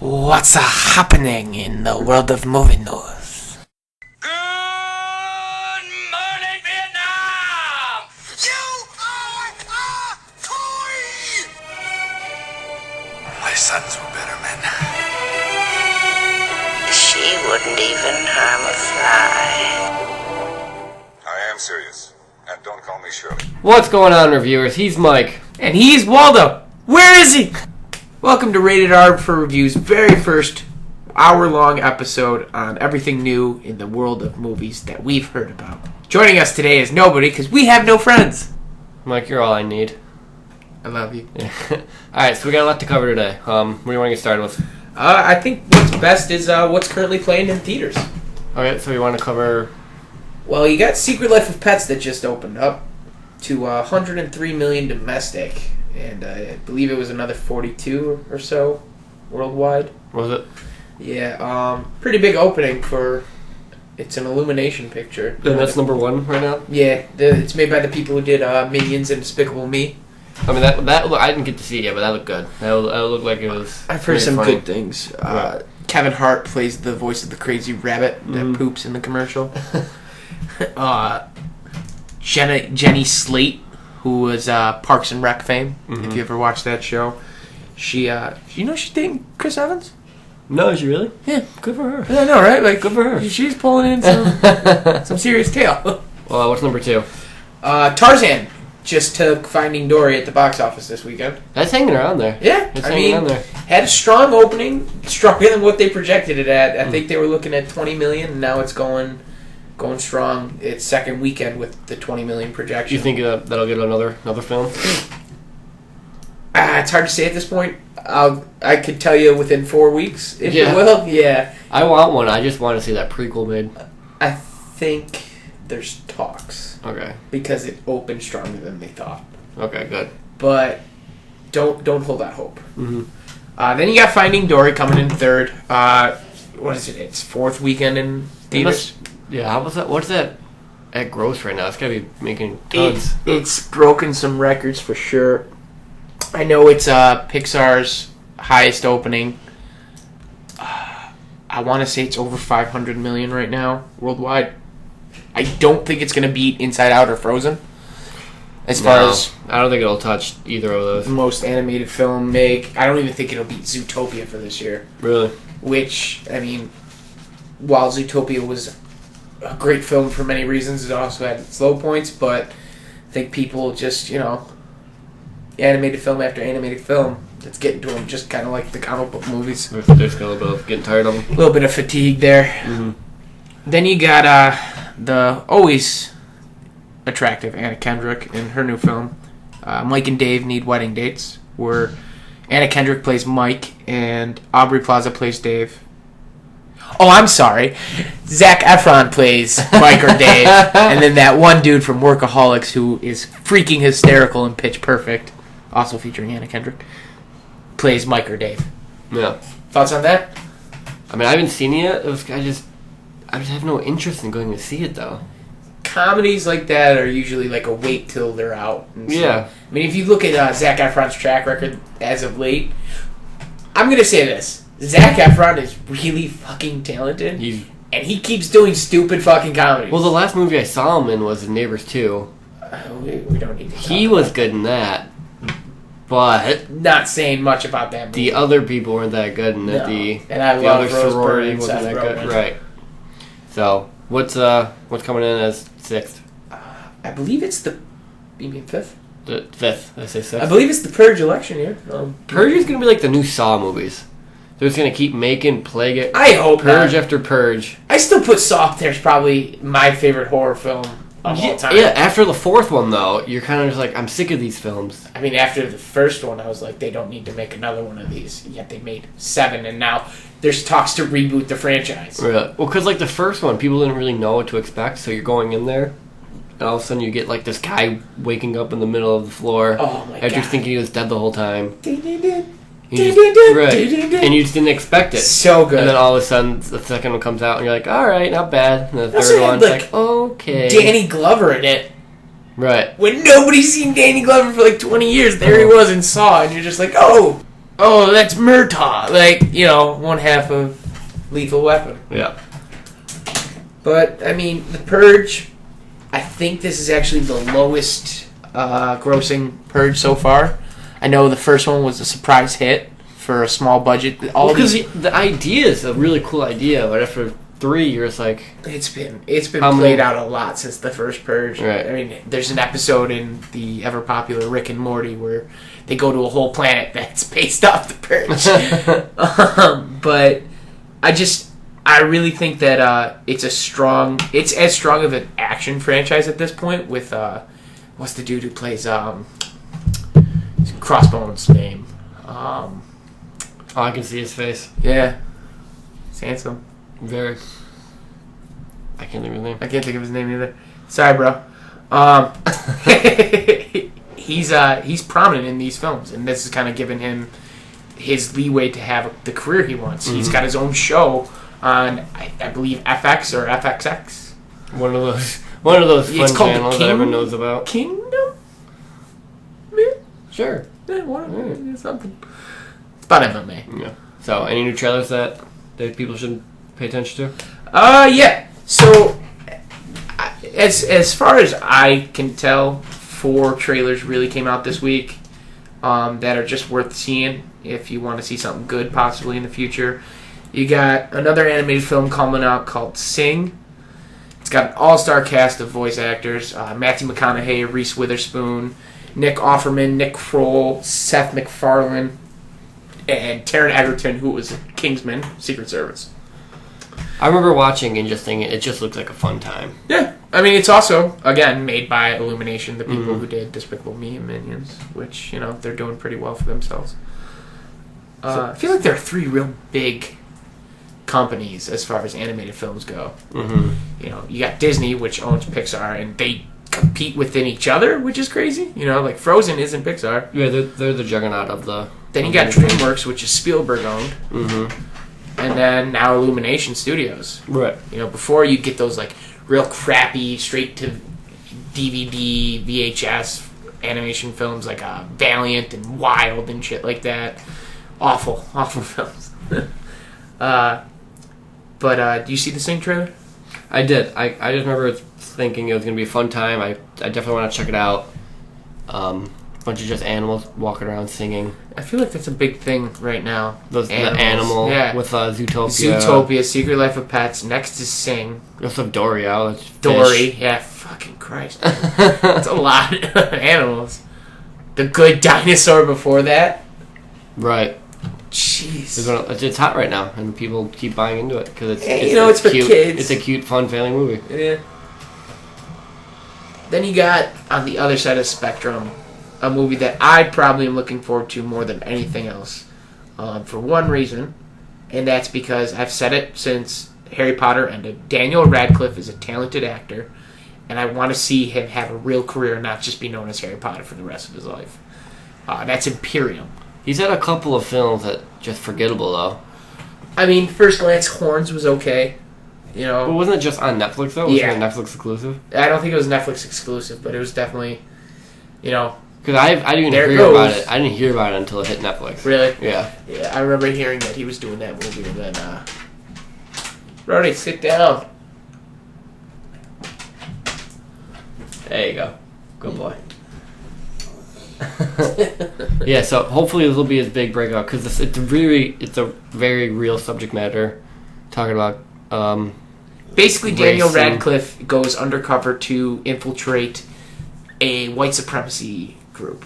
What's happening in the world of movie news? Good morning, Vietnam! You are a toy! My sons were better men. She wouldn't even harm a fly. I am serious. And don't call me Shirley. What's going on, reviewers? He's Mike. And he's Waldo. Where is he? Welcome to Rated R for Review's very first hour-long episode on everything new in the world of movies that we've heard about. Joining us today is nobody, because we have no friends. Mike, you're all I need. I love you. Alright, so we got a lot to cover today. What do you want to get started with? I think what's best is what's currently playing in theaters. Okay, so we want to cover... Well, you got Secret Life of Pets that just opened up to 103 million domestic, and I believe it was another 42 or so worldwide. Was it? Yeah, pretty big opening for... It's an Illumination picture. And that's number one right now? Yeah, it's made by the people who did Minions and Despicable Me. I mean, that I didn't get to see it yet, but that looked good. That looked like it was... I've heard some funny. good things. Right. Kevin Hart plays the voice of the crazy rabbit that poops in the commercial. Jenny Slate, who was Parks and Rec fame, if you ever watched that show. She's dating Chris Evans? No, is she really? Yeah. Good for her. Yeah, I know, right? Like, Good for her. She's pulling in some serious tail. Well, what's number two? Tarzan just took Finding Dory at the box office this weekend. That's hanging around there. Yeah, It's hanging on there. Had a strong opening, stronger than what they projected it at. I think they were looking at 20 million, and now it's going strong. It's second weekend with the 20 million Do projection. you think that'll get another film? It's hard to say at this point. I could tell you within 4 weeks if Yeah. it will. Yeah, I want one. I just want to see that prequel made. I think there's talks Okay. because it opened stronger than they thought. Okay, good. But don't hold that hope. Mm-hmm. Then you got Finding Dory coming in third. What is it? It's fourth weekend in theaters. Yeah, how was that? What's that at gross right now? It's gotta be making tons. It's broken some records for sure. I know it's Pixar's highest opening. I want to say it's over 500 million right now worldwide. I don't think it's going to beat Inside Out or Frozen. As far as I don't think it'll touch either of those. most animated film make, I don't even think it'll beat Zootopia for this year. Really? Which, I mean, while Zootopia was a great film for many reasons, it also had its low points, but I think people just, animated film after animated film, that's getting to them just kind of like the comic book movies. There's a little bit of getting tired of them. A little bit of fatigue there. Mm-hmm. Then you got the always attractive Anna Kendrick in her new film, Mike and Dave Need Wedding Dates, where Anna Kendrick plays Mike and Aubrey Plaza plays Dave. Oh, I'm sorry. Zac Efron plays Mike or Dave, and then that one dude from Workaholics who is freaking hysterical in Pitch Perfect, also featuring Anna Kendrick, plays Mike or Dave. Yeah. Thoughts on that? I mean, I haven't seen it yet. I just have no interest in going to see it, though. Comedies like that are usually like a wait till they're out. And so, Yeah. I mean, if you look at Zac Efron's track record as of late, I'm going to say this. Zac Efron is really fucking talented, and he keeps doing stupid fucking comedies. Well, the last movie I saw him in was Neighbors 2. We don't need to He talk was about good in that, but it. Not saying much about that movie. the other people weren't that good in it. No. And I the love other Rose sorority Byrne and wasn't Seth that good. Rogen. Right. So, what's coming in as sixth? I believe it's the... You mean fifth? The fifth. Did I say sixth? I believe it's the Purge election year. Purge is going to be like the new Saw movies. They're just going to keep making Plague it. I hope Purge not. after Purge. I still put Saw up there as probably my favorite horror film of all time. Yeah, after the fourth one, though, you're kind of just like, I'm sick of these films. I mean, after the first one, I was like, they don't need to make another one of these. Yet they made 7, and now there's talks to reboot the franchise. Really? Well, because like the first one, people didn't really know what to expect, so you're going in there, and all of a sudden you get like this guy waking up in the middle of the floor Oh my after God. thinking he was dead the whole time. So And you just didn't expect it. good. And then all of a sudden, the second one comes out, and you're like, all right, not bad. And the Also third had, one's like, like, okay. Danny Glover in it. Right. When nobody's seen Danny Glover for like 20 years, there he was in Saw, and you're just like, oh, oh, that's Murtaugh. Like, you know, one half of Lethal Weapon. Yeah. But, I mean, The Purge, I think this is actually the lowest grossing Purge so far. I know the first one was a surprise hit for a small budget. Because the idea is a really cool idea, but after 3 years, like... It's been How played many- out a lot since the first Purge. Right. I mean, there's an episode in the ever popular Rick and Morty where they go to a whole planet that's based off the Purge. But I really think that it's as strong of an action franchise at this point with what's the dude who plays Crossbones' name? Oh, I can see his face. Yeah, he's handsome. Very. I can't think of his name. I can't think of his name either. Sorry, bro. He's prominent in these films, and this is kind of giving him his leeway to have the career he wants. He's got his own show on, I believe, FX or FXX. One of those It's fun called The channels that King- everyone knows about. Kingdom? Yeah, Sure. something. It's about MMA. Yeah. So, any new trailers that people should pay attention to? Yeah. So, as far as I can tell, 4 trailers really came out this week that are just worth seeing if you want to see something good possibly in the future. You got another animated film coming out called Sing. It's got an all-star cast of voice actors. Matthew McConaughey, Reese Witherspoon, Nick Offerman, Nick Kroll, Seth MacFarlane, and Taron Egerton, who was Kingsman, Secret Service. I remember watching and just thinking it just looks like a fun time. Yeah, I mean, it's also, again, made by Illumination, the people who did Despicable Me and Minions, which, you know, they're doing pretty well for themselves. I feel like there are 3 real big companies as far as animated films go. Mm-hmm. You know, you got Disney, which owns Pixar, and they compete within each other, which is crazy. You know, like Frozen isn't Pixar. Yeah, they're the juggernaut of the... Then you got DreamWorks, which is Spielberg owned. Mm-hmm. And then now Illumination Studios. Right. You know, before you get those like real crappy straight to DVD, VHS animation films like Valiant and Wild and shit like that. Awful films. But do you see the Sing trailer? I did. I just remember thinking it was going to be a fun time. I definitely want to check it out. Bunch of just animals walking around singing. I feel like that's a big thing right now. The animal Yeah. with Zootopia. Zootopia, Secret Life of Pets. Next is Sing. We also have Dory out. That's Dory. fish. Yeah, fucking Christ. That's a lot of animals. The Good Dinosaur before that. Right. Jeez. It's hot right now, and people keep buying into it because it's for cute. kids. It's a cute, fun family movie. Yeah. Then you got, on the other side of the spectrum, a movie that I probably am looking forward to more than anything else. For one reason, and that's because I've said it since Harry Potter ended. Daniel Radcliffe is a talented actor, and I want to see him have a real career, not just be known as Harry Potter for the rest of his life. That's Imperium. He's had a couple of films that just forgettable though. I mean, first glance, Horns was okay. You know, But wasn't it just on Netflix though? Wasn't Yeah. it a Netflix exclusive? I don't think it was Netflix exclusive, but it was definitely, you know, Because I didn't even There it hear about goes. it. I didn't hear about it until it hit Netflix. really. Yeah. Yeah, I remember hearing that he was doing that movie, and then, Brody, sit down. There you go. Good boy. Yeah, so hopefully this will be his big breakout because it's a very real subject matter. Talking about Basically, Daniel Racing. Radcliffe goes undercover to infiltrate a white supremacy group.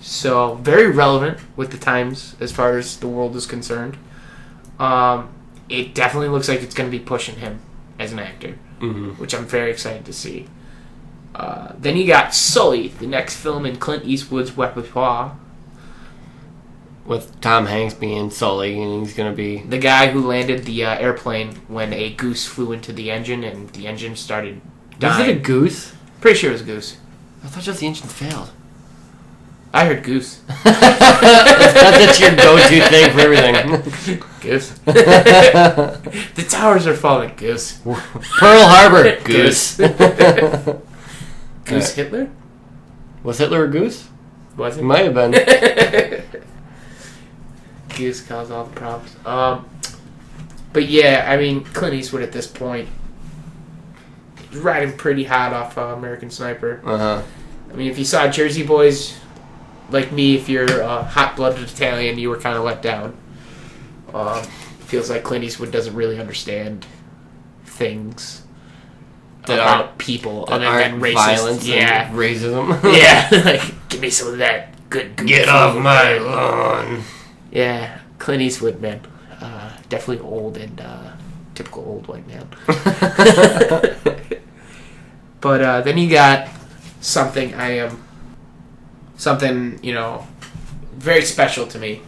So, very relevant with the times as far as the world is concerned. It definitely looks like it's going to be pushing him as an actor, which I'm very excited to see. Then you got Sully, the next film in Clint Eastwood's repertoire. with Tom Hanks being Sully, and he's gonna be The guy who landed the airplane when a goose flew into the engine and the engine started Was it a dying. goose? Pretty sure it was a goose. I thought just the engine failed. I heard goose. That's your go-to thing for everything. Goose. The towers are falling. Goose. Pearl Harbor. Goose. Goose Hitler? Was Hitler a goose? Was It it? might have been. Goose caused all the problems. But yeah, I mean, Clint Eastwood at this point is riding pretty hot off American Sniper. Uh-huh. I mean, if you saw Jersey Boys, like me, if you're a hot-blooded Italian, you were kind of let down. Feels like Clint Eastwood doesn't really understand things about people other than racist. Violence and racism. Yeah, like, give me some of that good Get off my lawn. Yeah, Clint Eastwood, man. Definitely old and typical old white man. But then you got something, you know, very special to me.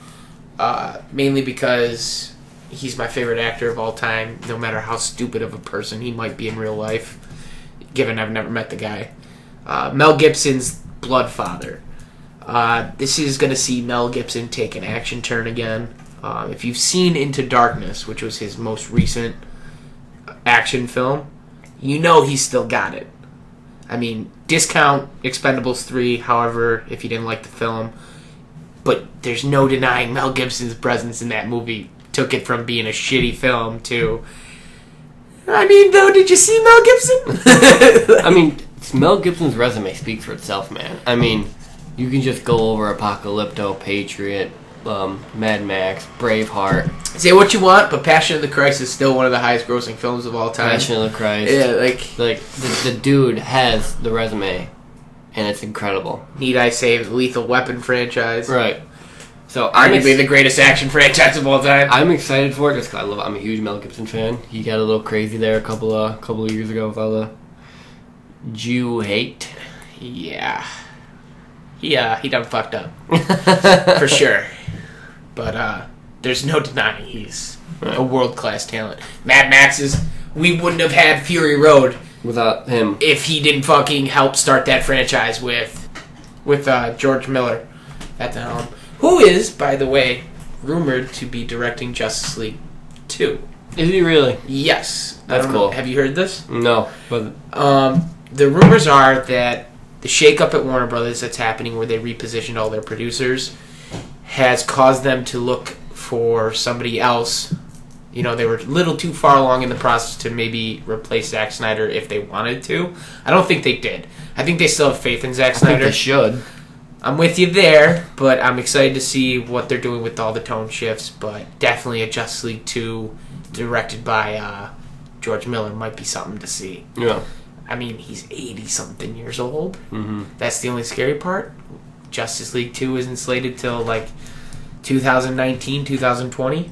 Mainly because he's my favorite actor of all time, no matter how stupid of a person he might be in real life, given I've never met the guy. Mel Gibson's Bloodfather. This is going to see Mel Gibson take an action turn again. If you've seen Into Darkness, which was his most recent action film, you know he's still got it. I mean, discount Expendables 3, however, if you didn't like the film. But there's no denying Mel Gibson's presence in that movie took it from being a shitty film to... I mean, though, did you see Mel Gibson? I mean, Mel Gibson's resume speaks for itself, man. I mean, you can just go over Apocalypto, Patriot, Mad Max, Braveheart. Say what you want, but Passion of the Christ is still one of the highest grossing films of all time. Passion of the Christ. Yeah, like the dude has the resume, and it's incredible. Need I say the Lethal Weapon franchise? Right. So Arguably the greatest action franchise of all time. I'm excited for it just because I'm a huge Mel Gibson fan. He got a little crazy there a couple of years ago with all the Jew hate. Yeah. He done fucked up. For sure. But there's no denying he's a world-class talent. Mad Max's, we wouldn't have had Fury Road Without him. if he didn't fucking help start that franchise with George Miller at the helm. Who is, by the way, rumored to be directing Justice League 2. Is he really? Yes. That's cool. Have you heard this? No, but The rumors are that the shakeup at Warner Brothers that's happening, where they repositioned all their producers, has caused them to look for somebody else. You know, they were a little too far along in the process to maybe replace Zack Snyder if they wanted to. I don't think they did. I think they still have faith in Zack I think Snyder. they should. I'm with you there, but I'm excited to see what they're doing with all the tone shifts. But definitely a Justice League 2 directed by George Miller might be something to see. Yeah. I mean, he's 80-something years old. Mm-hmm. That's the only scary part. Justice League 2 isn't slated till, like, 2019, 2020.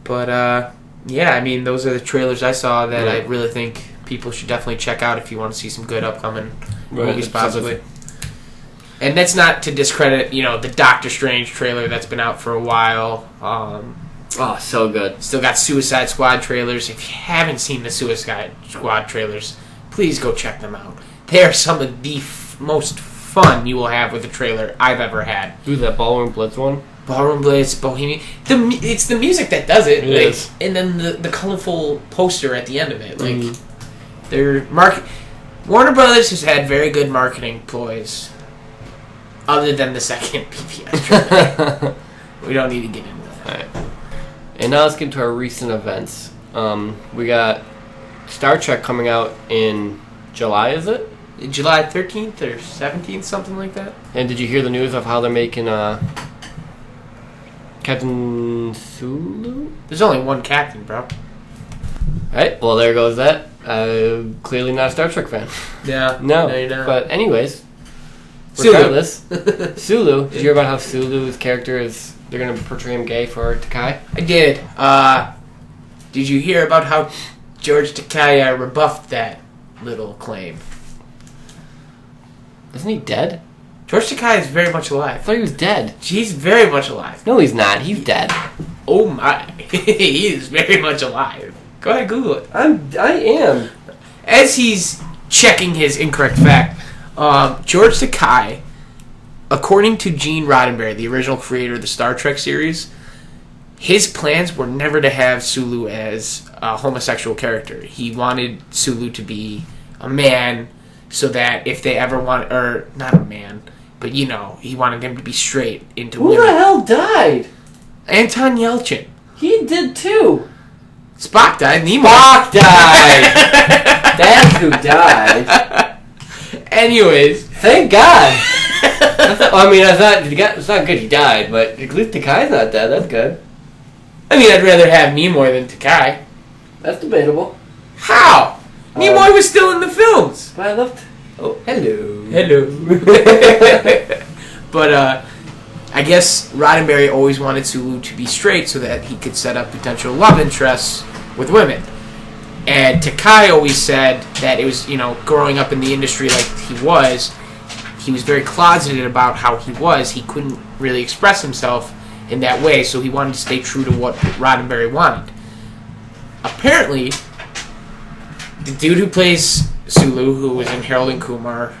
But, yeah, I mean, those are the trailers I saw that I really think people should definitely check out if you want to see some good upcoming movies, possibly. And that's not to discredit, you know, the Doctor Strange trailer that's been out for a while. Oh, so good. Still got Suicide Squad trailers. If you haven't seen the Suicide Squad trailers, please go check them out. They are some of the most fun you will have with a trailer I've ever had. Who's that Ballroom Blitz one? Ballroom Blitz, Bohemian. It's the music that does it. It is. And then the colorful poster at the end of it. Like, they're Warner Brothers has had very good marketing ploys, other than the second BVS trailer. We don't need to get into that. Alright. And now let's get into our recent events. We got Star Trek coming out in July, is it? July 13th or 17th, something like that. And did you hear the news of how they're making Captain Sulu? There's only one captain, bro. Alright, well there goes that. Clearly not a Star Trek fan. Yeah. No, you're not. but anyways, Sulu. regardless, Sulu. Did you hear about how Sulu's character is? They're gonna portray him gay for Takai. I did. Did you hear about how George Takei rebuffed that little claim? Isn't he dead? George Takei is very much I alive. thought he was dead. He's very much alive. No, he's not. He's dead. Oh my. He is very much alive. Go ahead, Google it. I am. As he's checking his incorrect fact, George Takei, according to Gene Roddenberry, the original creator of the Star Trek series, his plans were never to have Sulu as a homosexual character. He wanted Sulu to be a man, so that if they ever want, or not a man, but he wanted him to be straight into Who women. the hell died? Anton Yelchin. He did too. Spock died. Nimoy. Spock died. That's who died. Anyways, Thank God. It's not good he died, but at least Takai's not dead. That's good. I mean, I'd rather have Nimoy than Takai. That's debatable. How? Nimoy was still in the films. But I left. Oh, hello. Hello. But I guess Roddenberry always wanted Sulu to be straight so that he could set up potential love interests with women. And Takai always said that it was, growing up in the industry like he was very closeted about how he was. He couldn't really express himself in that way, so he wanted to stay true to what Roddenberry wanted. Apparently, the dude who plays Sulu, who was in Harold and Kumar,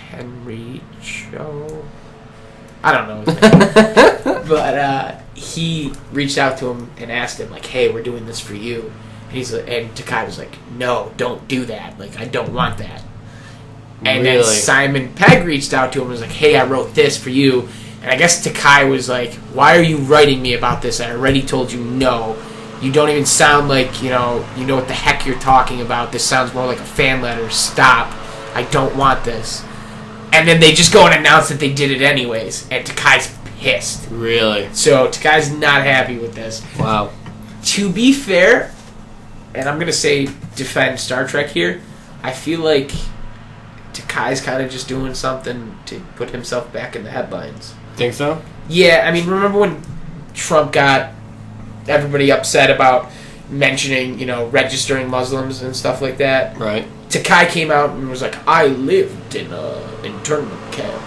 Henry Cho, I don't know his name, but he reached out to him and asked him, like, hey, we're doing this for you. And Takai was like, no, don't do that. Like, I don't want that. And then Simon Pegg reached out to him and was like, hey, I wrote this for you. And I guess Takai was like, why are you writing me about this? I already told you no. You don't even sound like, you know what the heck you're talking about. This sounds more like a fan letter. Stop. I don't want this. And then they just go and announce that they did it anyways. And Takai's pissed. Really? So Takai's not happy with this. Wow. To be fair, and I'm going to say defend Star Trek here, I feel like Takai's kind of just doing something to put himself back in the headlines. Think so? Yeah, I mean, remember when Trump got everybody upset about mentioning, registering Muslims and stuff like that? Right. Takai came out and was like, I lived in an internment camp.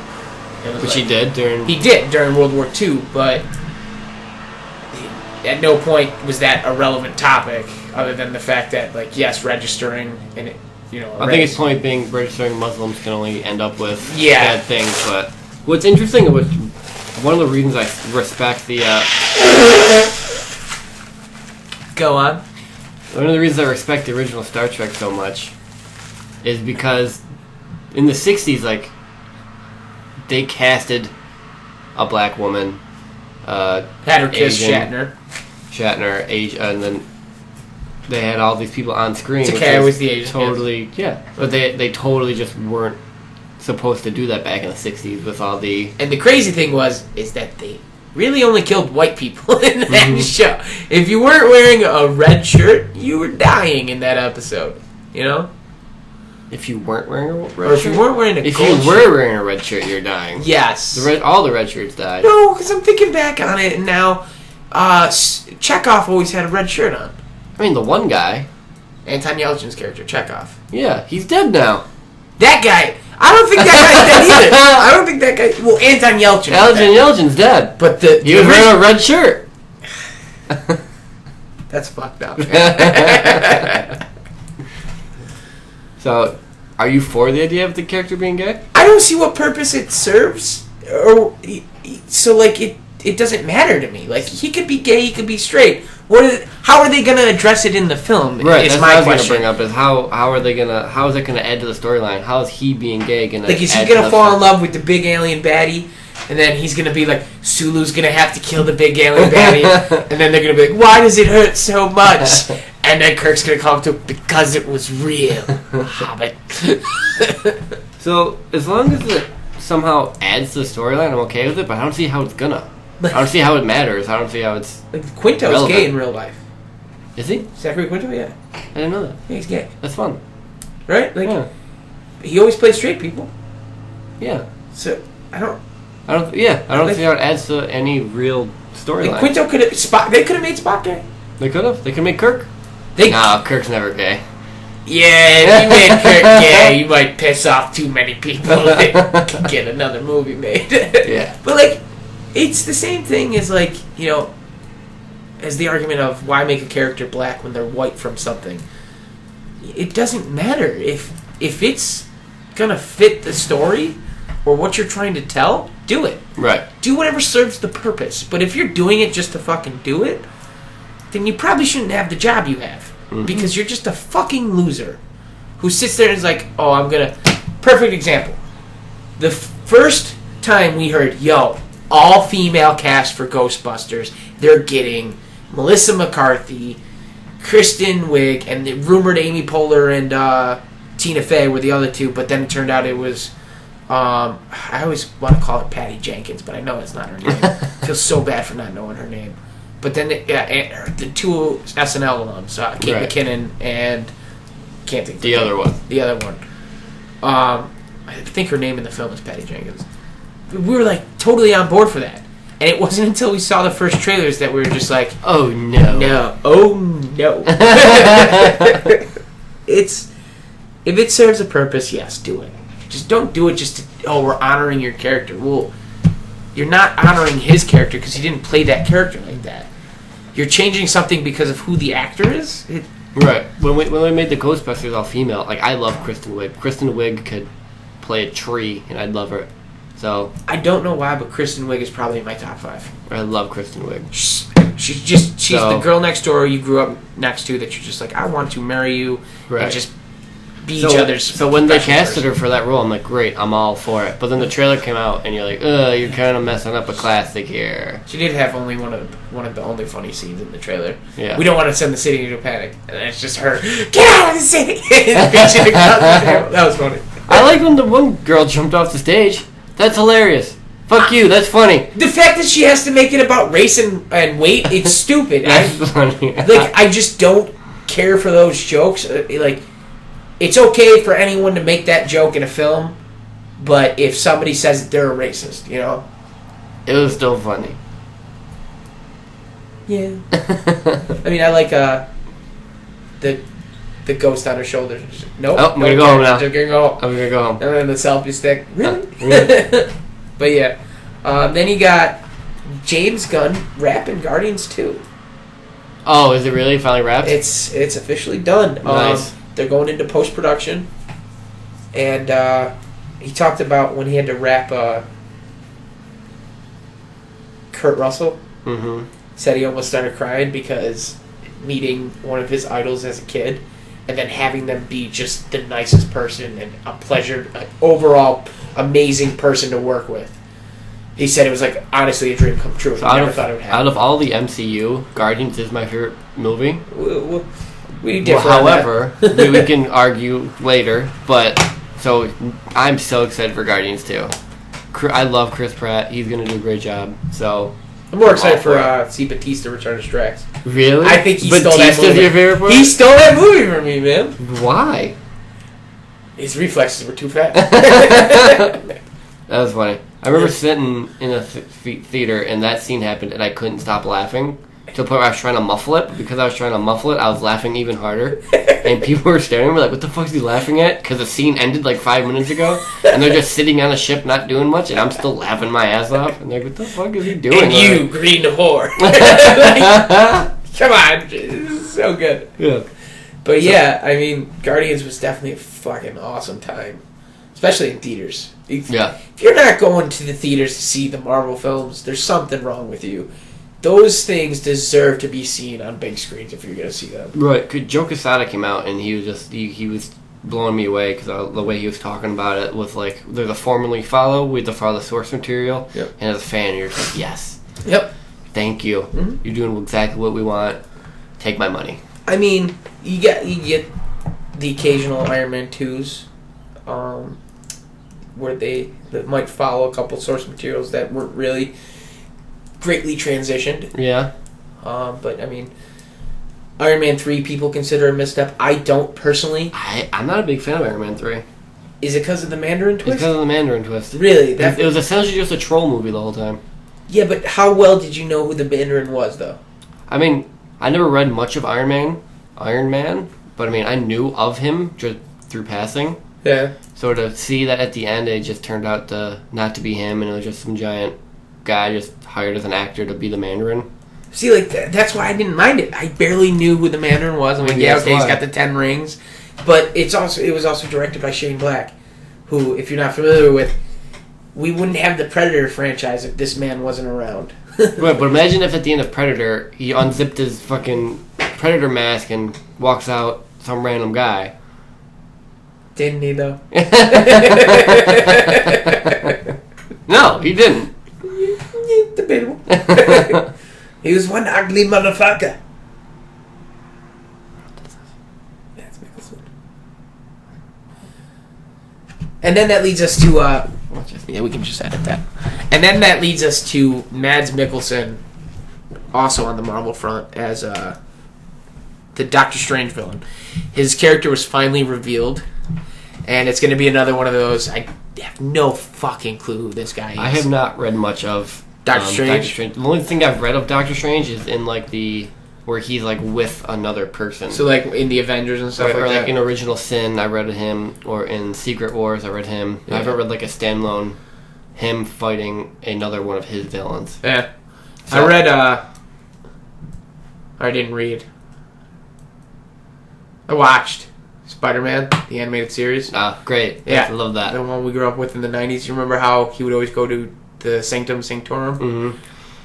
Which he did during... He did during World War II, but at no point was that a relevant topic other than the fact that, like, yes, registering and it, I think his point being registering Muslims can only end up with Yeah. bad things, but what's interesting, was one of the reasons I respect the Go on. one of the reasons I respect the original Star Trek so much is because in the 60s, like, they casted a black woman, Had her kiss Asian, Shatner. and then they had all these people on screen. Takai which was the Asian. totally, yeah. But they totally just weren't supposed to do that back in the 60s with all the... And the crazy thing is that they really only killed white people in that show. If you weren't wearing a red shirt, you were dying in that episode. If you weren't wearing a red Or if shirt? you weren't wearing a If gold you were shirt. wearing a red shirt, you're dying. Yes. All the red shirts died. No, because I'm thinking back on it, and now Chekhov always had a red shirt on. I mean, the one guy, Anton Yelchin's character, Chekhov. yeah, he's dead now. That guy, I don't think that guy's dead either. I don't think that guy. Well, Anton Yelchin. Yelchin's dead. But He was wearing a red shirt. That's fucked up. So, are you for the idea of the character being gay? I don't see what purpose it serves, or so like it doesn't matter to me. Like, he could be gay, he could be straight. How are they gonna address it in the film? Right, is that's my what I was question. gonna bring up. Is how is it gonna add to the storyline? How is he being gay gonna? Like, is he add to gonna the fall in love with the big alien baddie, and then he's gonna be like, Sulu's gonna have to kill the big alien baddie, and then they're gonna be like, why does it hurt so much? And then Kirk's gonna come to because it was real, Hobbit. So as long as it somehow adds to the storyline, I'm okay with it. But I don't see how it's gonna. I don't see how it matters. I don't see how it's. Like, Quinto's relevant. gay in real life. Is he? Zachary Quinto, yeah. I didn't know that. Yeah, he's gay. That's fun. Right? Like, Yeah. he always plays straight people. Yeah. So, I don't... I don't see how it adds to any real storyline. Like, Quinto could have... They could have made Spock gay. They could have. They could make Kirk. They... No, Kirk's never gay. Yeah, if you made Kirk gay, you might piss off too many people. They could get another movie made. Yeah. But, like, it's the same thing as, like, as the argument of why make a character black when they're white from something. It doesn't matter. If it's gonna fit the story or what you're trying to tell, do it. Right. Do whatever serves the purpose. But if you're doing it just to fucking do it, then you probably shouldn't have the job you have. Because you're just a fucking loser who sits there and is like, oh, I'm gonna... Perfect example. The first time we heard, yo, all female cast for Ghostbusters, they're getting Melissa McCarthy, Kristen Wiig, and the rumored Amy Poehler and Tina Fey were the other two, but then it turned out it was, I always want to call her Patty Jenkins, but I know it's not her name. I feel so bad for not knowing her name. But then, the two SNL alums, Kate McKinnon and, can't think of The other one. The other one. I think her name in the film is Patty Jenkins. We were like totally on board for that. And it wasn't until we saw the first trailers that we were just like, oh no. no, oh no. If it serves a purpose, yes, do it. Just don't do it just to, we're honoring your character. Well, you're not honoring his character because he didn't play that character like that. You're changing something because of who the actor is. Right. When we made the Ghostbusters all female, like, I love Kristen Wiig. Kristen Wiig could play a tree, and I'd love her. So I don't know why, but Kristen Wiig is probably in my top 5. I love Kristen Wiig. She's the girl next door you grew up next to that you're just like, I want to marry you and just be each other's. So when they casted person. her for that role, I'm like, great, I'm all for it. But then the trailer came out, and you're like, you're kind of messing up a classic here. She did have only one of the only funny scenes in the trailer. Yeah. We don't want to send the city into a panic, and it's just her. Get out of the city! That was funny. I like when the one girl jumped off the stage. That's hilarious. Fuck you. That's funny. The fact that she has to make it about race and weight, it's stupid. That's funny. I just don't care for those jokes. It's okay for anyone to make that joke in a film, but if somebody says that they're a racist, you know? It was still funny. Yeah. I mean, I like the ghost on her shoulders. Nope. Oh, I'm gonna go home now. Just gonna go home. I'm gonna go home. And then the selfie stick. Really? Really? But yeah. Then you got James Gunn rapping Guardians 2. Oh, is it really finally wrapped? It's officially done. Nice. They're going into post-production. And he talked about when he had to rap Kurt Russell. Mm-hmm. Said he almost started crying because meeting one of his idols as a kid and then having them be just the nicest person and a pleasure, an overall amazing person to work with. He said it was like honestly a dream come true. So He never thought it would happen. out of all the MCU, Guardians is my favorite movie. We differ. However, we can argue later. But so I'm so excited for Guardians 2. I love Chris Pratt. He's gonna do a great job. So I'm more excited for see Batista return to Strax. really, I think he stole that Batista's movie. your favorite part? He stole that movie from me, man. Why? His reflexes were too fast. That was funny. I remember sitting in a theater and that scene happened and I couldn't stop laughing to the point where I was trying to muffle it. Because I was trying to muffle it, I was laughing even harder. And people were staring at me like, what the fuck is he laughing at? Because the scene ended like 5 minutes ago and they're just sitting on a ship not doing much and I'm still laughing my ass off. And they're like, what the fuck is he doing? And you, green whore. Like, come on. It's so good. Yeah. But yeah, I mean, Guardians was definitely a fucking awesome time. Especially in theaters. Yeah. If you're not going to the theaters to see the Marvel films, there's something wrong with you. Those things deserve to be seen on big screens if you're going to see them. Right. Joe Quesada came out and he was just, he was blowing me away because the way he was talking about it was like, there's a formula you follow, we have to follow the source material. Yep. And as a fan, you're just like, yes. Yep. Thank you. Mm-hmm. You're doing exactly what we want. Take my money. I mean, you get the occasional Iron Man 2s, where that might follow a couple source materials that weren't really greatly transitioned. Yeah. But I mean, Iron Man 3 people consider a misstep. I don't personally. I'm not a big fan of Iron Man 3. Is it because of the Mandarin It's twist? because of the Mandarin twist. Really? It was essentially just a troll movie the whole time. Yeah, but how well did you know who the Mandarin was, though? I mean, I never read much of Iron Man, but I mean, I knew of him just through passing. Yeah. So to see that at the end, it just turned out to not to be him, and it was just some giant guy just hired as an actor to be the Mandarin. See, like, that's why I didn't mind it. I barely knew who the Mandarin was. I'm like, yeah, that's okay, he's why. got the 10 rings. But it was also directed by Shane Black, who, if you're not familiar with, we wouldn't have the Predator franchise if this man wasn't around. Right, but imagine if at the end of Predator, he unzipped his fucking Predator mask and walks out some random guy. Didn't he, though? No, he didn't. Debatable. He was one ugly motherfucker. That's Nicholson. And then that leads us to yeah, we can just edit that. And then that leads us to Mads Mikkelsen, also on the Marvel front as the Doctor Strange villain. His character was finally revealed, and it's going to be another one of those. I have no fucking clue who this guy is. I have not read much of Doctor Strange. The only thing I've read of Doctor Strange is in like where he's like with another person. So like in the Avengers and stuff or like that. Like in Original Sin, I read him, or in Secret Wars, I read him. Yeah. I haven't read like a standalone him fighting another one of his villains. Yeah. So- I read, I didn't read. I watched Spider-Man, the animated series. Ah, great. Yeah. I love that. The one we grew up with in the 90s. You remember how he would always go to the Sanctum Sanctorum? Mm-hmm.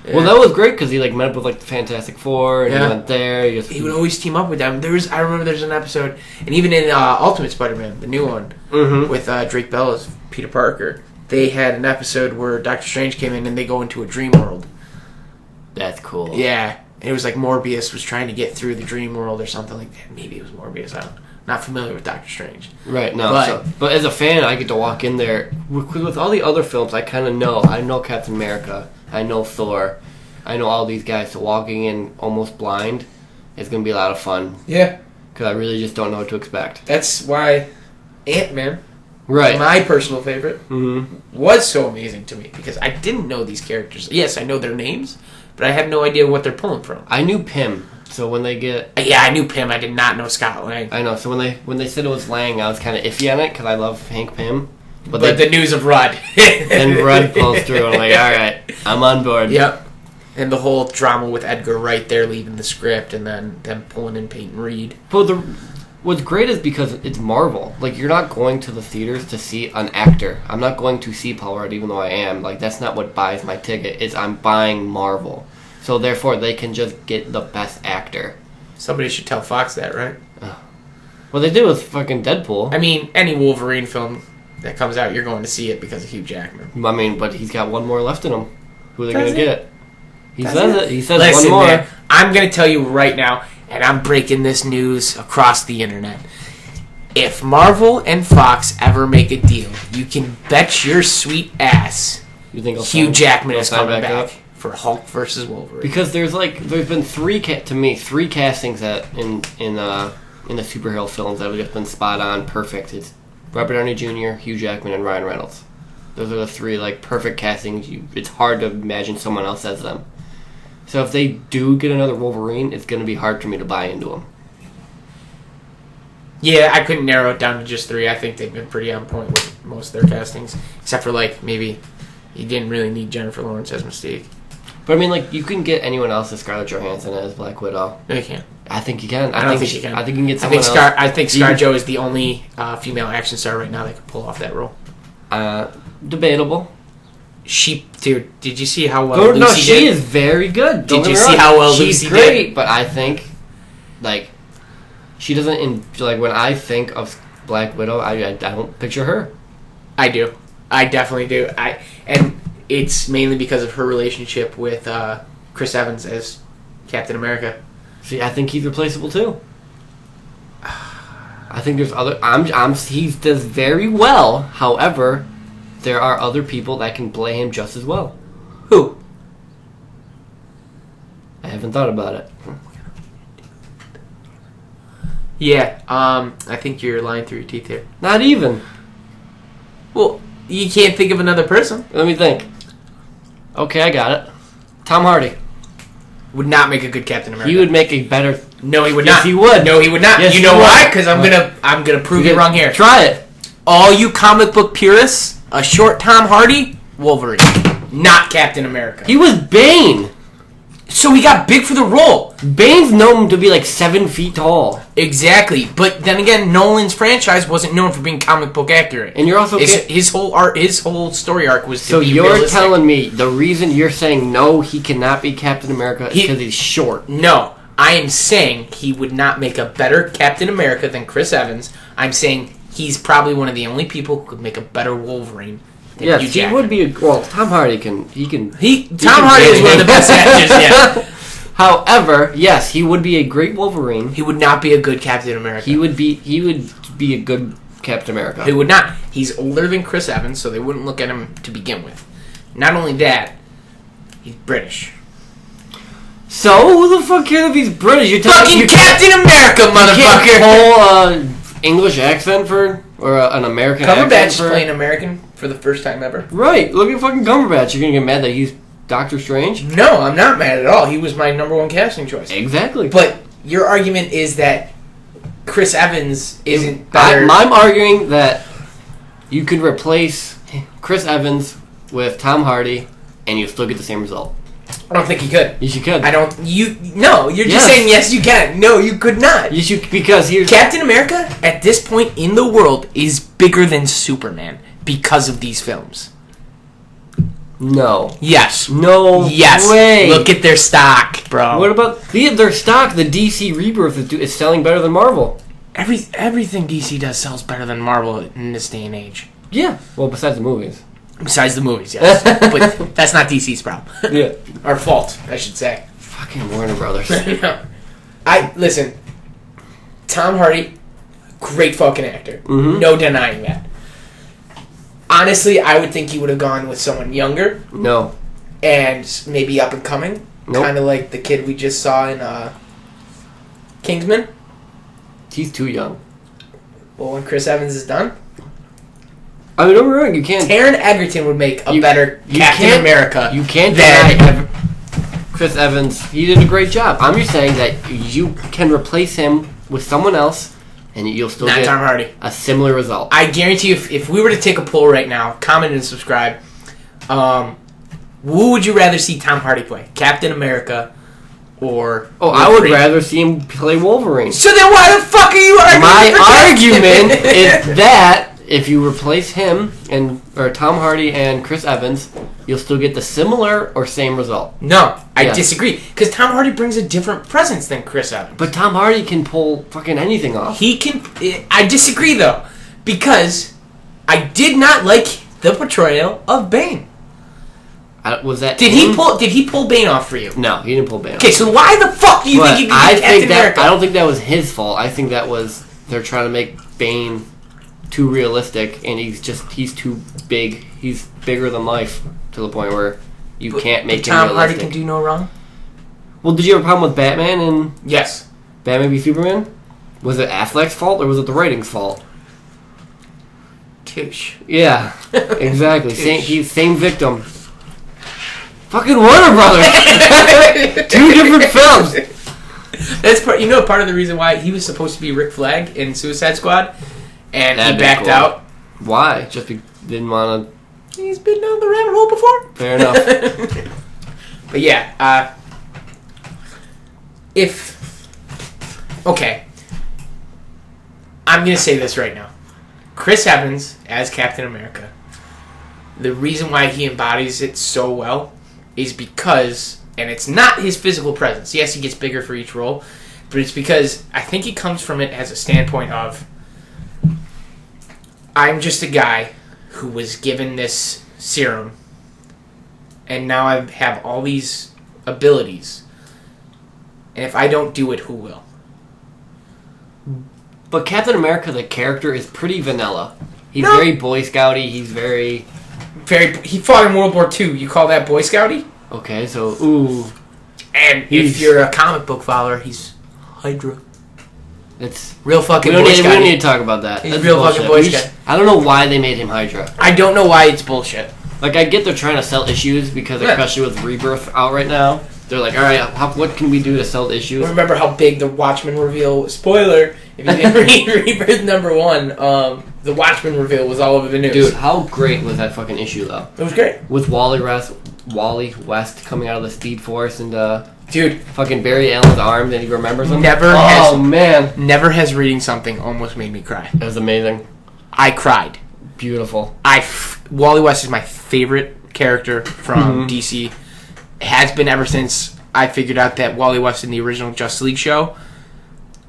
Yeah. Well, that was great because he like met up with like the Fantastic Four and Yeah. he went there. He would always team up with them. I remember there's an episode, and even in Ultimate Spider-Man, the new one, Mm-hmm. with Drake Bell as Peter Parker, they had an episode where Doctor Strange came in and they go into a dream world. That's cool. Yeah, and it was like Morbius was trying to get through the dream world or something like that. Maybe it was Morbius. I'm not familiar with Doctor Strange. Right, no. But- But as a fan, I get to walk in there. With all the other films, I kind of know. I know Captain America. I know Thor. I know all these guys. So walking in almost blind is going to be a lot of fun. Yeah, Because I really just don't know what to expect. that's why Ant-Man, Right. my personal favorite, Mm-hmm. was so amazing to me because I didn't know these characters. Yes, I know their names, but I have no idea what they're pulling from. I knew Pym. So when they get... Yeah, I knew Pym. I did not know Scott Lang. I know. So when they said it was Lang, I was kind of iffy on it because I love Hank Pym. But the news of Rudd. and Rudd pulls through. I'm like, all right, I'm on board. Yep. And the whole drama with Edgar Wright there leaving the script and then them pulling in Peyton Reed. But what's great is because it's Marvel. Like, you're not going to the theaters to see an actor. I'm not going to see Paul Rudd, even though I am. Like, that's not what buys my ticket. It's I'm buying Marvel. So, therefore, they can just get the best actor. Somebody should tell Fox that, right? What they did with fucking Deadpool. I mean, any Wolverine film that comes out, you're going to see it because of Hugh Jackman. I mean, but he's got one more left in him. Who are they going Does to he? get? He Does says he? it. He says Listen, one more. man, I'm going to tell you right now, and I'm breaking this news across the internet. If Marvel and Fox ever make a deal, you can bet your sweet ass You think Hugh Jackman is coming back up? for Hulk versus Wolverine. Because there's been three castings that in the superhero films that have just been spot on, perfect. It's Robert Downey Jr., Hugh Jackman, and Ryan Reynolds. Those are the three perfect castings. It's hard to imagine someone else as them. So if they do get another Wolverine, it's going to be hard for me to buy into them. Yeah, I couldn't narrow it down to just three. I think they've been pretty on point with most of their castings, except for maybe you didn't really need Jennifer Lawrence as Mystique. But I mean, you can get anyone else as Scarlett Johansson as Black Widow. No, you can't. I think you can. I don't think you can. I think you can get I think someone else. I think ScarJo is the only female action star right now that can pull off that role. Debatable. Dude, did you see how well Lucy No, did? she is very good. Don't Did get you me see wrong. how well She's Lucy great, did? but I think, she doesn't. When I think of Black Widow, I don't picture her. I do. I definitely do. And it's mainly because of her relationship with Chris Evans as Captain America. See, I think he's replaceable too. I think there's other. He does very well. However, there are other people that can play him just as well. Who? I haven't thought about it. Yeah. I think you're lying through your teeth here. Not even. Well, you can't think of another person. Let me think. Okay, I got it. Tom Hardy. Would not make a good Captain America. He would make a better. No, he would Yes, not. he would. No, he would not. Yes, you he know would. why? Because I'm What? gonna prove you wrong here. Try it. All you comic book purists, a short Tom Hardy, Wolverine, not Captain America. He was Bane. So he got big for the role. Bane's known to be 7 feet tall. Exactly, but then again, Nolan's franchise wasn't known for being comic book accurate. And you're also his whole story arc was to so be you're realistic. telling me the reason you're saying no, he cannot be Captain America is because he's short. No, I am saying he would not make a better Captain America than Chris Evans. I'm saying he's probably one of the only people who could make a better Wolverine than Yes, Hugh he Jackman. would be. Tom Hardy can. Tom can Hardy is play one of the best actors. Yeah, However, yes, he would be a great Wolverine. he would not be a good Captain America. He would be a good Captain America. He would not. He's older than Chris Evans, so they wouldn't look at him to begin with. Not only that, he's British. So who the fuck cares if he's British? You're telling Fucking you Captain America, can't motherfucker! pull English accent or an American Cumberbatch accent is for playing American for the first time ever. Right. Look at fucking Cumberbatch. You're gonna get mad that he's Doctor Strange? No, I'm not mad at all. He was my number one casting choice. Exactly. But your argument is that Chris Evans isn't better. I'm arguing that you could replace Chris Evans with Tom Hardy, and you still get the same result. I don't think he could. Yes, you could. No, you're just saying yes, you can. No, you could not. Yes, you because here's Captain America, at this point in the world, is bigger than Superman because of these films. no. Yes. No Yes. way. Look at their stock, bro. What about their stock? The DC Rebirth is selling better than Marvel. Everything DC does sells better than Marvel in this day and age. Yeah. Well, besides the movies. Besides the movies, yes. But that's not DC's problem. Yeah. Or fault, I should say. Fucking Warner Brothers. No. Listen, Tom Hardy, great fucking actor. Mhm. No denying that. Honestly, I would think he would have gone with someone younger No. and maybe up and coming. Nope. Kind of like the kid we just saw in Kingsman. He's too young. Well, when Chris Evans is done, I mean, don't get me wrong. You can't. Taron Egerton would make a You- better you Captain can't- America. You can't than deny Chris Evans. He did a great job. I'm just saying that you can replace him with someone else, and you'll still not get Tom Hardy. a similar result. I guarantee you, if we were to take a poll right now, comment and subscribe, who would you rather see Tom Hardy play? Captain America or... I would Wolverine? rather see him play Wolverine. So then why the fuck are you arguing My for Captain? argument is that if you replace him or Tom Hardy and Chris Evans, you'll still get the similar or same result. No, I Yes. disagree. Because Tom Hardy brings a different presence than Chris Evans. But Tom Hardy can pull fucking anything off. He can... I disagree, though. Because I did not like the portrayal of Bane. Was that Did he pull Bane off for you? No, he didn't pull Bane. Okay, so why the fuck do you But think you can I get Captain think that America? I don't think that was his fault. I think that was they're trying to make Bane too realistic, and he's too big. He's bigger than life to the point where you can't make him Tom Hardy realistic. can do no wrong? Well, did you have a problem with Batman and Yes. Batman v Superman? Was it Affleck's fault or was it the writing's fault? Touche. Yeah, exactly. Touche. Same victim. Fucking Warner Brothers. 2 different films. That's part of the reason why he was supposed to be Rick Flag in Suicide Squad, and That'd he be backed cool. out. Why? Didn't want He's been down the rabbit hole before. to. Fair enough. But yeah, okay, I'm gonna say this right now. Chris Evans as Captain America, the reason why he embodies it so well is because, and it's not his physical presence. Yes, he gets bigger for each role, but it's because I think he comes from it as a standpoint of, I'm just a guy who was given this serum, and now I have all these abilities, and if I don't do it, who will? But Captain America, the character, is pretty vanilla. He's No. very Boy Scouty. He's very... He fought in World War II. You call that Boy Scouty? Okay, so, ooh. And if He's- you're a comic book follower, he's Hydra. It's... Real fucking We don't, Boy need, we don't Scouty. need to talk about that. He's That's real bullshit. fucking Boy We Scout. I don't know why they made him Hydra. I don't know why it's bullshit. Like, I get they're trying to sell issues because, Yeah. especially with Rebirth out right now, they're like, alright, what can we do to sell the issues? Remember how big the Watchmen reveal? Spoiler! If you didn't read Rebirth #1, the Watchmen reveal was all over the news. Dude, how great was that fucking issue, though? It was great. With Wally West coming out of the Speed Force and Dude, fucking Barry Allen's arms and he remembers them. Never Oh, has- man. never has reading something almost made me cry. That was amazing. I cried. Beautiful. Wally West is my favorite character from DC. Has been ever since I figured out that Wally West in the original Justice League show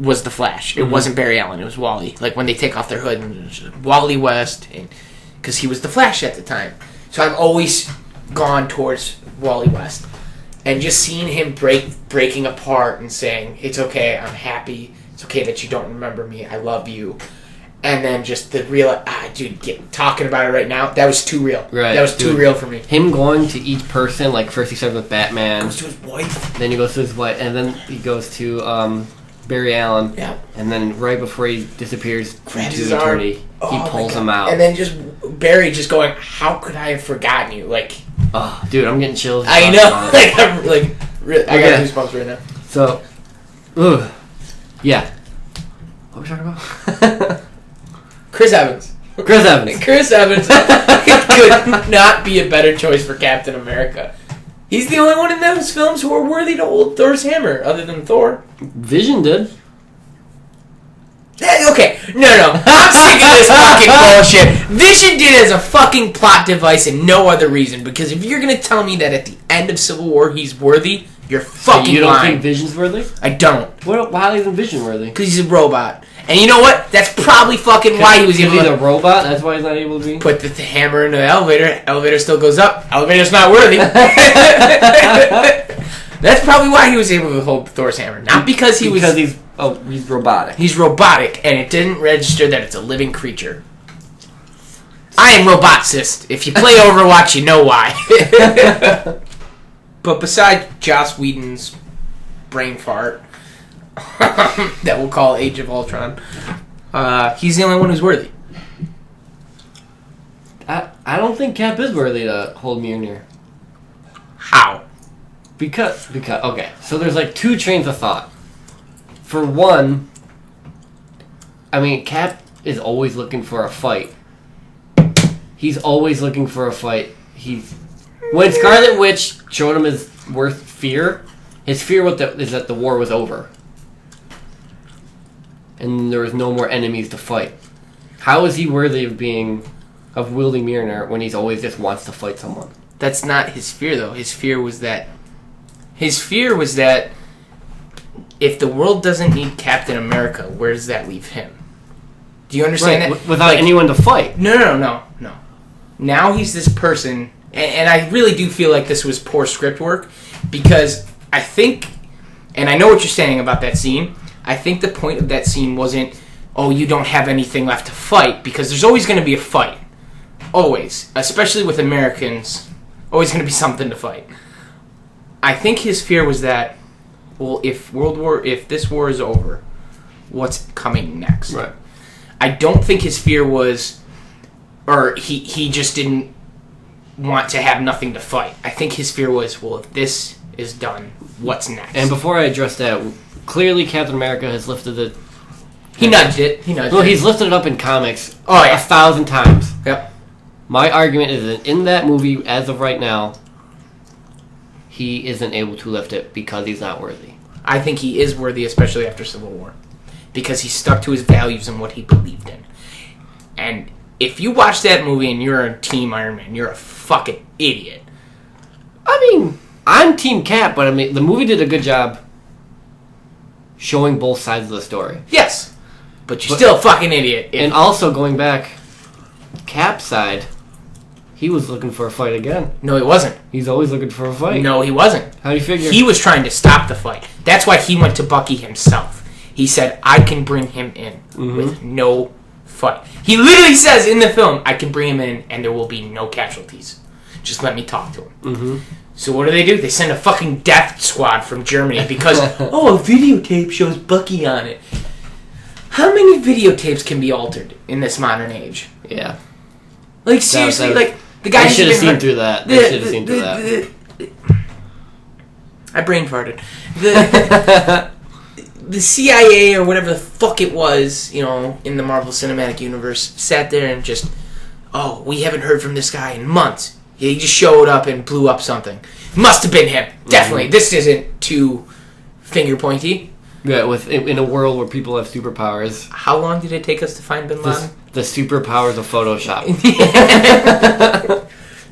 was the Flash. It wasn't Barry Allen. It was Wally. Like when they take off their hood, and it's just Wally West, because he was the Flash at the time. So I've always gone towards Wally West. And just seeing him breaking apart and saying, it's okay, I'm happy, it's okay that you don't remember me, I love you. And then just the real, dude, talking about it right now, that was too real. Right, that was too real for me. Him going to each person, like first he starts with Batman. Goes to his wife. Then he goes to his wife, and then he goes to Barry Allen. Yeah. And then right before he disappears Grabs into his arm. eternity, Oh he my pulls God. him out. And then just Barry just going, how could I have forgotten you? Like, oh, dude, I'm getting chills. I talking know. about it. I got Okay. goosebumps right now. So, ugh. Yeah. What were we talking about? Chris Evans. Chris Evans. Chris Evans could not be a better choice for Captain America. He's the only one in those films who are worthy to hold Thor's hammer, other than Thor. Vision did. Okay, no. I'm sick of this fucking bullshit. Vision did as a fucking plot device and no other reason. Because if you're gonna tell me that at the end of Civil War he's worthy, you're fucking You don't lying. think Vision's worthy? I don't. Why isn't Vision worthy? Because he's a robot. And you know what? That's probably fucking why he was able He's a to robot. That's why he's not able to be. put the hammer in the elevator. Elevator still goes up. Elevator's not worthy. That's probably why he was able to hold Thor's hammer. Not because he was... he's robotic. He's robotic, and it didn't register that it's a living creature. I am Robotcist. If you play Overwatch, you know why. But besides Joss Whedon's brain fart, that we'll call Age of Ultron, he's the only one who's worthy. I don't think Cap is worthy to hold Mjolnir. How? Because okay, so there's like two trains of thought. For one, I mean, Cap is always looking for a fight. He's always looking for a fight. When Scarlet Witch showed him his worst fear, his fear is that the war was over. And there was no more enemies to fight. How is he worthy of wielding Mjolnir when he's always just wants to fight someone? That's not his fear, though. His fear was that if the world doesn't need Captain America, where does that leave him? Do you understand that? Without anyone to fight. No. Now he's this person, and I really do feel like this was poor script work, because I think, and I know what you're saying about that scene, I think the point of that scene wasn't, oh, you don't have anything left to fight, because there's always going to be a fight. Always. Especially with Americans, always going to be something to fight. I think his fear was that, well, if this war is over, what's coming next? Right. I don't think his fear was, or he just didn't want to have nothing to fight. I think his fear was, well, if this is done, what's next? And before I address that, clearly Captain America has lifted it. He nudged it. Well, he's lifted it up in comics 1,000 times. Yep. My argument is that in that movie, as of right now, he isn't able to lift it because he's not worthy. I think he is worthy, especially after Civil War, because he stuck to his values and what he believed in. And if you watch that movie and you're a Team Iron Man, you're a fucking idiot. I mean, I'm Team Cap, but I mean, the movie did a good job showing both sides of the story. Yes, but you're still a fucking idiot. And also, going back, Cap's side, he was looking for a fight again. No, he wasn't. He's always looking for a fight. No, he wasn't. How do you figure? He was trying to stop the fight. That's why he went to Bucky himself. He said, I can bring him in with no fight. He literally says in the film, I can bring him in and there will be no casualties. Just let me talk to him. Mm-hmm. So what do? They send a fucking death squad from Germany because, oh, a videotape shows Bucky on it. How many videotapes can be altered in this modern age? Yeah. Like, seriously, that was- like, the guy They should have seen through that. They should have seen through that. I brain farted. The CIA or whatever the fuck it was, you know, in the Marvel Cinematic Universe, sat there and just, oh, we haven't heard from this guy in months. He just showed up and blew up something. Must have been him. Definitely. This isn't too finger pointy. Yeah, in a world where people have superpowers. How long did it take us to find Bin Laden? The superpowers of Photoshop.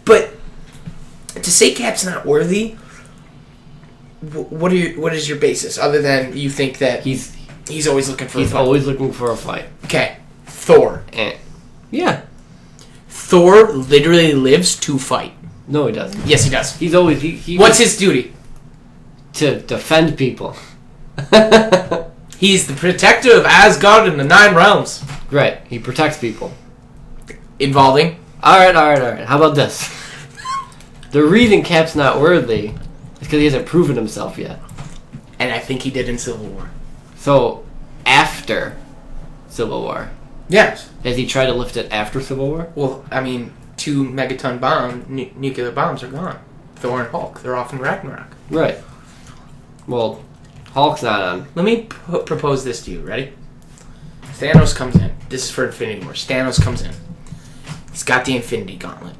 But to say Cap's not worthy, what is your basis other than you think that he's always looking for a fight? He's always looking for a fight. Okay, Thor. Yeah. Thor literally lives to fight. No, he doesn't. Yes, he does. He's always he What's his duty? to defend people. He's the protector of Asgard and the Nine Realms. Right. He protects people. Involving? All right. How about this? The reason Cap's not worthy is because he hasn't proven himself yet. And I think he did in Civil War. So, after Civil War, Yes. has he tried to lift it after Civil War? Well, I mean, 2 megaton nuclear bombs are gone. Thor and Hulk, they're off in Ragnarok. Right. Well, Hulk's not on. Let me propose this to you. Ready? Thanos comes in. This is for Infinity War. Thanos comes in. He's got the Infinity Gauntlet.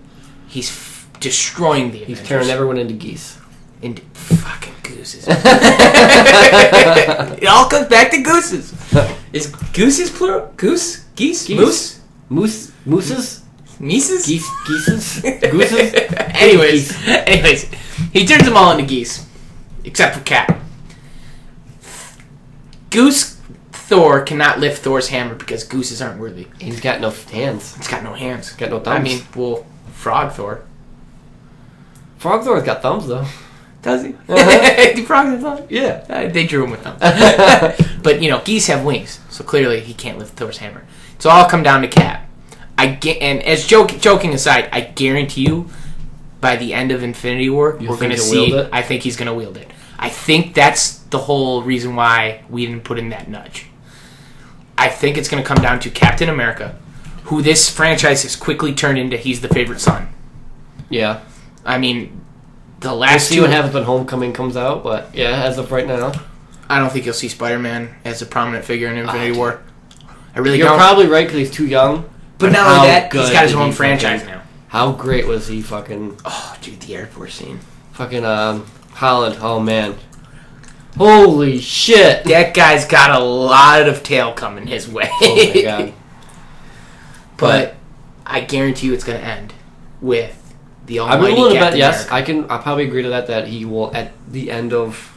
He's destroying the Avengers. He's turning everyone into geese. Into fucking gooses. It all comes back to gooses. Is gooses plural? Goose? Geese? Geese. Moose? Mooses? Mises? Geeses? Gooses? Anyways, he turns them all into geese. Except for Cap. Goose Thor cannot lift Thor's hammer because gooses aren't worthy. He's got no hands. It's got no hands. Got no thumbs. I mean, well, Frog Thor. Frog Thor's got thumbs, though. Does he? Uh-huh. Do frogs have thumbs? Yeah. They drew him with thumbs. But, geese have wings, so clearly he can't lift Thor's hammer. So I'll come down to Cap. And as joking aside, I guarantee you, by the end of Infinity War, we're going to see. Wield it? I think he's going to wield it. I think that's the whole reason why we didn't put in that nudge. I think it's going to come down to Captain America, who this franchise has quickly turned into. He's the favorite son. Yeah. I mean, the We'll last see two. what happens when Homecoming comes out, but yeah, as of right now. I don't think you'll see Spider-Man as a prominent figure in Infinity War. I really You're don't. probably right because he's too young. But not how only that, he's good got his did own he franchise fucking- now. How great was he fucking... Oh, dude, the airport scene. Fucking, Holland. Oh, man. Holy shit. That guy's got a lot of tail coming his way. Oh, my God. But I guarantee you it's going to end with the I'm almighty willing to Captain bet, yes. America. I'll probably agree to that he will, at the end of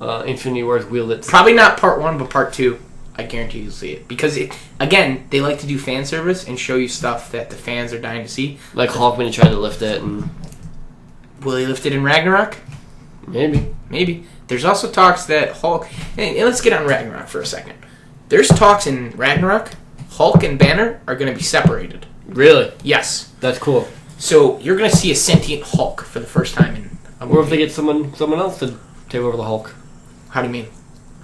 Infinity War, wield it. Probably not part 1, but part 2. I guarantee you'll see it. Because, again, they like to do fan service and show you stuff that the fans are dying to see. Like Hulk when he tried to lift it, and Will he lift it in Ragnarok? maybe. Maybe. There's also talks that Hulk... And let's get on Ragnarok for a second. There's talks in Ragnarok, Hulk and Banner are going to be separated. Really? Yes. That's cool. So you're going to see a sentient Hulk for the first time in a movie. Or if they get someone else to take over the Hulk. How do you mean?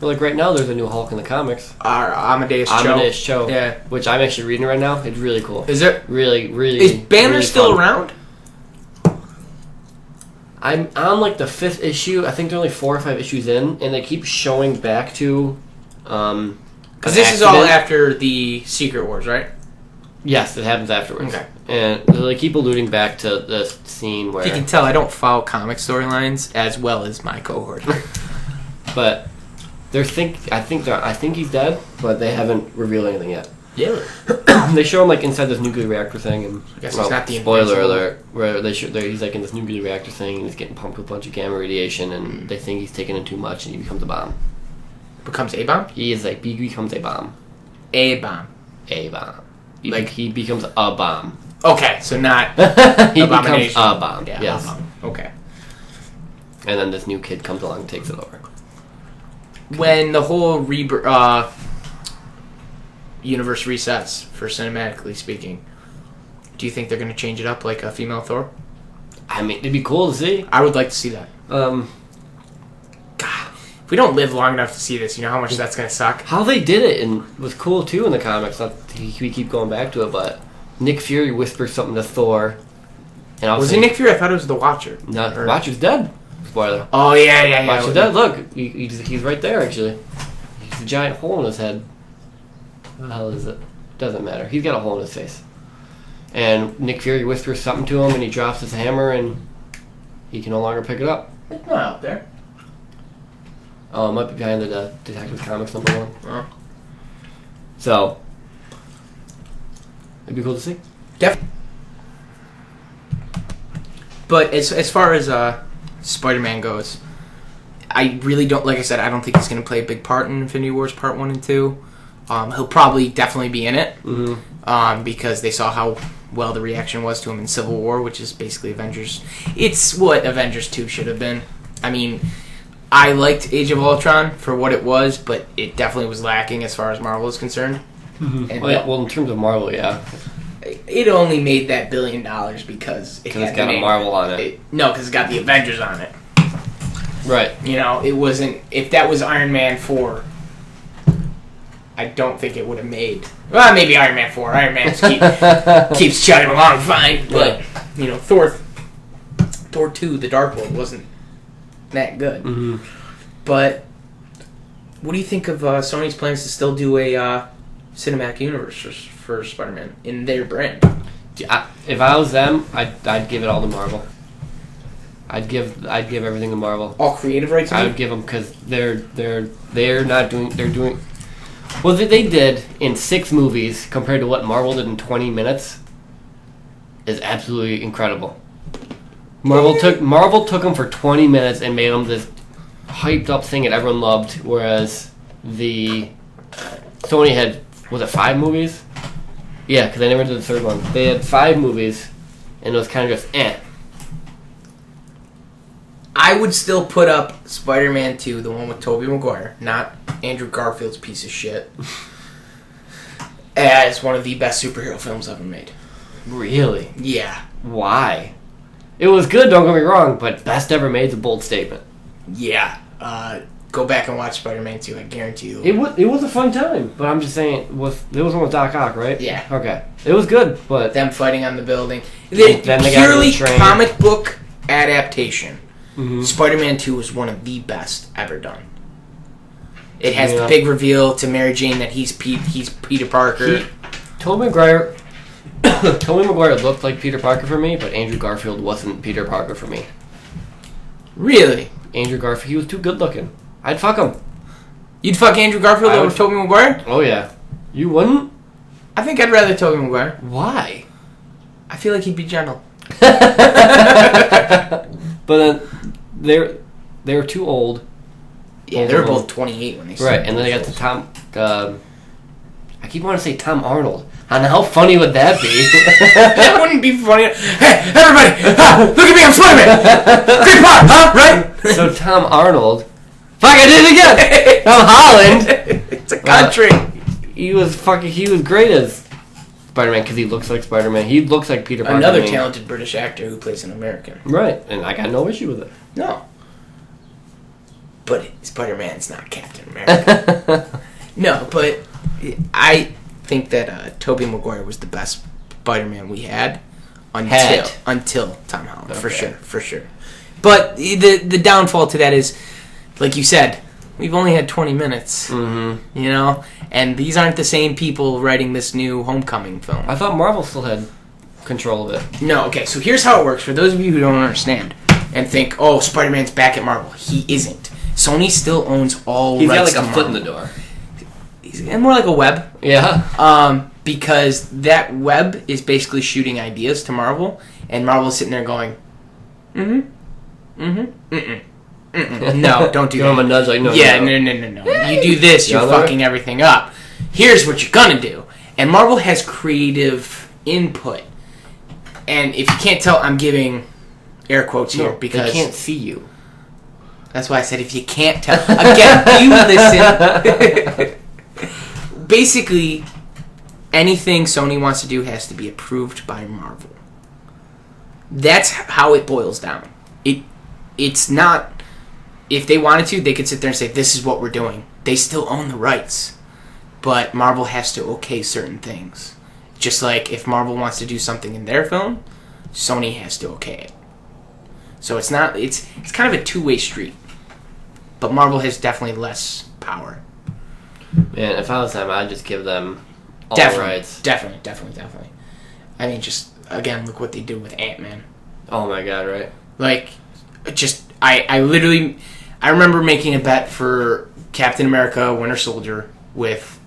But like right now, there's a new Hulk in the comics. Our Amadeus Cho. Amadeus Cho. Yeah. Which I'm actually reading right now. It's really cool. Is it? Really, really. Is Banner really still fun. around? I'm on like the 5th issue. I think they're only 4 or 5 issues in, and they keep showing back to. Because this is all after the Secret Wars, right? Yes, it happens afterwards. Okay. And they keep alluding back to the scene where. You can tell I don't follow comic storylines as well as my cohort. But I think he's dead, but they haven't revealed anything yet. Yeah. They show him like inside this nuclear reactor thing, and I guess it's not the spoiler Invincible. alert, where he's like in this nuclear reactor thing, and he's getting pumped with a bunch of gamma radiation, and they think he's taking in too much, and he becomes a bomb. Becomes a bomb? He becomes a bomb. A bomb. A bomb. Like- He becomes a bomb. Okay, so not He becomes Abomination. a bomb. Yeah, Yes. a bomb. Okay. And then this new kid comes along and takes it over. When the whole universe resets, for cinematically speaking, do you think they're going to change it up like a female Thor? I mean, it'd be cool to see. I would like to see that. Um, God, if we don't live long enough to see this, you know how much that's going to suck? how they did it and was cool too in the comics. We keep going back to it, but Nick Fury whispers something to Thor. And I Was it Nick Fury? I thought it was the Watcher. No, Or- Watcher's dead. Spoiler. Oh, yeah. Watcher's dead. Look, he's right there actually. He's a giant hole in his head. What the hell is it? Doesn't matter. He's got a hole in his face. And Nick Fury whispers something to him, and he drops his hammer, and he can no longer pick it up. It's not out there. Oh, it might be behind the Detective Comics #1. Oh. So, it'd be cool to see. Definitely. But as far as Spider-Man goes, I really don't, like I said, I don't think he's going to play a big part in Infinity Wars Part 1 and 2. He'll probably definitely be in it, because they saw how well the reaction was to him in Civil War, which is basically Avengers. It's what Avengers 2 should have been. I mean, I liked Age of Ultron for what it was, but it definitely was lacking as far as Marvel is concerned. And Well, in terms of Marvel, yeah. it only made that $1 billion because Because it's got a Marvel on it. No, because it's got the Avengers on it. Right. You know, it wasn't. If that was Iron Man 4, I don't think it would have made. Well, maybe Iron Man 4. Iron Man keeps chugging along fine, but you know, Thor 2, The Dark World wasn't that good. Mm-hmm. But what do you think of Sony's plans to still do a cinematic universe for Spider-Man in their brand? If I was them, I'd give it all to Marvel. I'd give everything to Marvel. All creative rights? I would give them because they're not doing. They're doing what they did in 6 movies compared to what Marvel did in 20 minutes is absolutely incredible. Marvel took them for 20 minutes and made them this hyped up thing that everyone loved, whereas the Sony had, was it 5 movies? Yeah, because they never did the third one. They had 5 movies, and it was kind of just I would still put up Spider-Man 2, the one with Tobey Maguire, not Andrew Garfield's piece of shit, as one of the best superhero films ever made. Really? Yeah. Why? It was good, don't get me wrong, but best ever made is a bold statement. Yeah. Go back and watch Spider-Man 2, I guarantee you. It was a fun time, but I'm just saying, it was one with Doc Ock, right? Yeah. Okay. It was good, but... Them fighting on the building. Then they got Purely into the train. comic book adaptation. Mhm. Spider-Man 2 was one of the best ever done. It has the Yeah. big reveal to Mary Jane that he's Peter Parker. Tobey Maguire looked like Peter Parker for me, but Andrew Garfield wasn't Peter Parker for me. Really? Andrew Garfield, he was too good looking. I'd fuck him. You'd fuck Andrew Garfield I over would- Tobey Maguire? Oh yeah. You wouldn't? I think I'd rather Tobey Maguire. Why? I feel like he'd be gentle. But then they were too old. Yeah, they were both 28 when they Right, and then they got the Tom. I keep wanting to say Tom Arnold. And how funny would that be? That wouldn't be funny. Hey, everybody! Look at me, I'm Spider-Man! Great part, huh? Right? So Tom Arnold. Fuck! I did it again. Tom Holland. It's a country. He was great as Spider-Man because he looks like Spider-Man. He looks like Peter Parker. Another to me. talented British actor who plays an American. Right, and I got no issue with it. No. But Spider-Man's not Captain America. No, but I think that Tobey Maguire was the best Spider-Man we had until Tom Holland, for sure. But the downfall to that is, like you said, we've only had 20 minutes, you know? And these aren't the same people writing this new Homecoming film. I thought Marvel still had control of it. No, okay, so here's how it works. For those of you who don't understand and think, oh, Spider-Man's back at Marvel. He isn't. Sony still owns all He's got rights like to a foot in Marvel. the door. He's more like a web. Yeah. Because that web is basically shooting ideas to Marvel, and Marvel's sitting there going, no, don't do Give that. him a nudge like, no. Yeah, no. You do this, you're You know fucking everything up. Here's what you're gonna do. And Marvel has creative input. And if you can't tell, I'm giving air quotes here because they can't see you. that's why I said if you can't tell. Again, you listen. Basically, anything Sony wants to do has to be approved by Marvel. That's how it boils down. It's not... If they wanted to, they could sit there and say, this is what we're doing. They still own the rights. But Marvel has to okay certain things. Just like if Marvel wants to do something in their film, Sony has to okay it. So it's not... It's kind of a two-way street. But Marvel has definitely less power. Man, if I was them, I'd just give them all rights. Definitely. I mean, just, again, look what they did with Ant-Man. Oh my god, right? Like, just, I literally, I remember making a bet for Captain America Winter Soldier with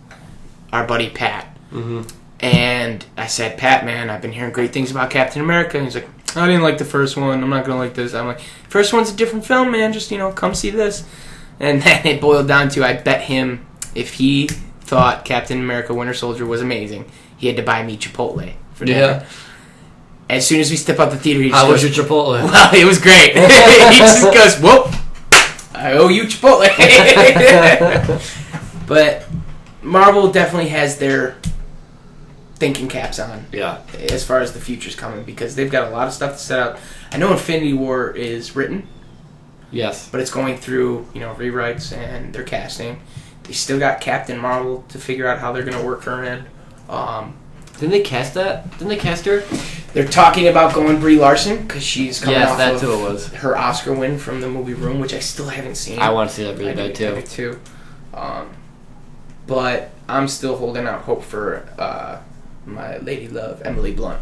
our buddy Pat. Mm-hmm. And I said, Pat, man, I've been hearing great things about Captain America. And he's like, I didn't like the first one. I'm not going to like this. I'm like, first one's a different film, man. Just, come see this. And then it boiled down to, I bet him, if he thought Captain America Winter Soldier was amazing, he had to buy me Chipotle for dinner. As soon as we step out the theater, he just How was goes, your Chipotle? well, it was great. He just goes, whoop, I owe you Chipotle. But Marvel definitely has their thinking caps on Yeah. as far as the future's coming, because they've got a lot of stuff to set up. I know Infinity War is written, Yes. but it's going through, rewrites and their casting. They still got Captain Marvel to figure out how they're going to work her in. Didn't they cast that? Didn't they cast her? They're talking about going Brie Larson because she's coming Yes, off that's of who it was. her Oscar win from the movie Room, which I still haven't seen. I want to see that really I bad do too. But I'm still holding out hope for my lady love, Emily Blunt.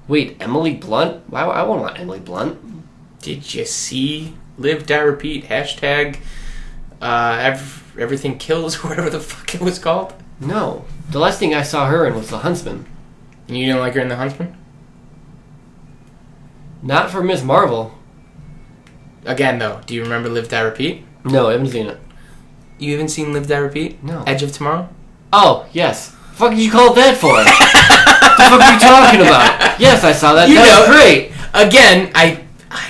Wait, Emily Blunt? Why I won't want Emily Blunt. Did you see Live, Die, Repeat, hashtag everything kills, or whatever the fuck it was called? No. The last thing I saw her in was The Huntsman. You didn't like her in The Huntsman? Not for Ms. Marvel. Again, though, do you remember Live, Die, Repeat? No, I haven't seen it. You haven't seen Live, Die, Repeat? No. Edge of Tomorrow? Oh, yes. The fuck did you call it that for? The fuck are you talking about? Yes, I saw that. That was great. Again, I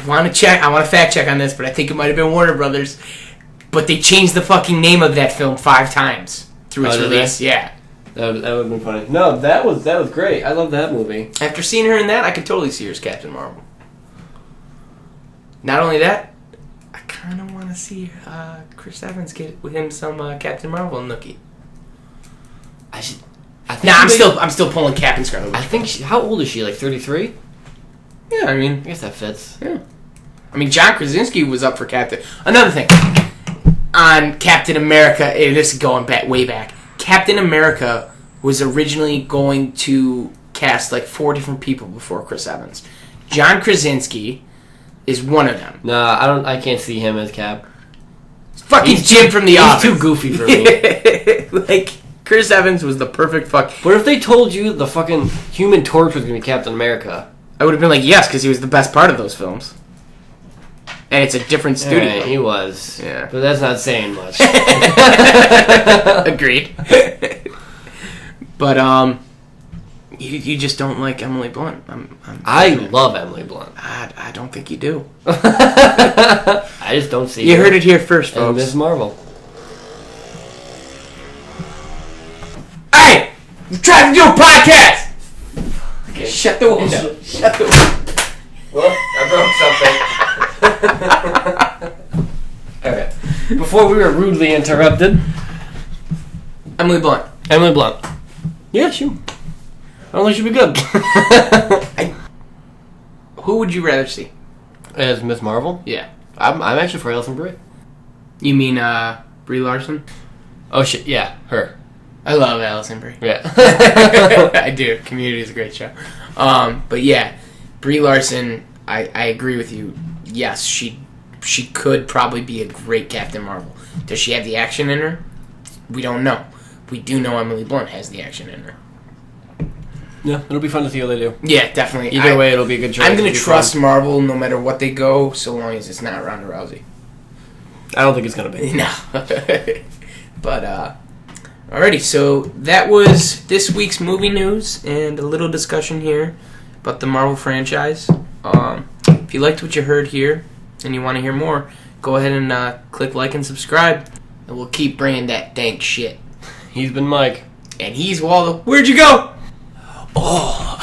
want to check. I want to fact check on this, but I think it might have been Warner Brothers. But they changed the fucking name of that film 5 times through its Oh, did they? release. Yeah. That would have been funny. No, that was great. I love that movie. After seeing her in that, I could totally see her as Captain Marvel. Not only that, I kind of want to see Chris Evans get with him some Captain Marvel nookie. I think I'm still pulling Captain Scarlet Witch. I think how old is she? Like 33? Yeah, I mean, I guess that fits. yeah. I mean, John Krasinski was up for Captain. Another thing on Captain America. This is going back way back. Captain America was originally going to cast like 4 different people before Chris Evans. John Krasinski is one of them. Nah, I can't see him as Cap. Fucking Jim from The Office. He's too goofy for me. Like, Chris Evans was the perfect fuck. What if they told you the fucking Human Torch was gonna be Captain America? I would have been like, yes, because he was the best part of those films. And it's a different studio. Alright, he was. Yeah. But that's not saying much. Agreed. But you just don't like Emily Blunt. I love Emily Blunt. I don't think you do. I just don't see You her heard it here first, as folks. Ms. Marvel. Hey, we're trying to do a podcast. Okay, shut the window. Shut the window. Well, I broke something. Okay. Before we were rudely interrupted, Emily Blunt. Emily Blunt. Yeah, she. I don't think she'd be good. Who would you rather see? As Ms. Marvel? Yeah. I'm actually for Alison Brie. You mean Brie Larson? Oh shit, yeah, her. I love Alison Brie. Yeah. I do. Community is a great show. But yeah, Brie Larson, I agree with you. Yes, she could probably be a great Captain Marvel. Does she have the action in her? We don't know. We do know Emily Blunt has the action in her. Yeah, it'll be fun to see how they do. Yeah, definitely. Either way, it'll be a good choice. I'm going It'll to be trust fun. Marvel no matter what they go, so long as it's not Ronda Rousey. I don't think it's gonna be. No. But, alrighty, so that was this week's movie news and a little discussion here about the Marvel franchise. If you liked what you heard here and you want to hear more, go ahead and click like and subscribe, and we'll keep bringing that dank shit. He's been Mike. And he's Waldo. Where'd you go? Oh.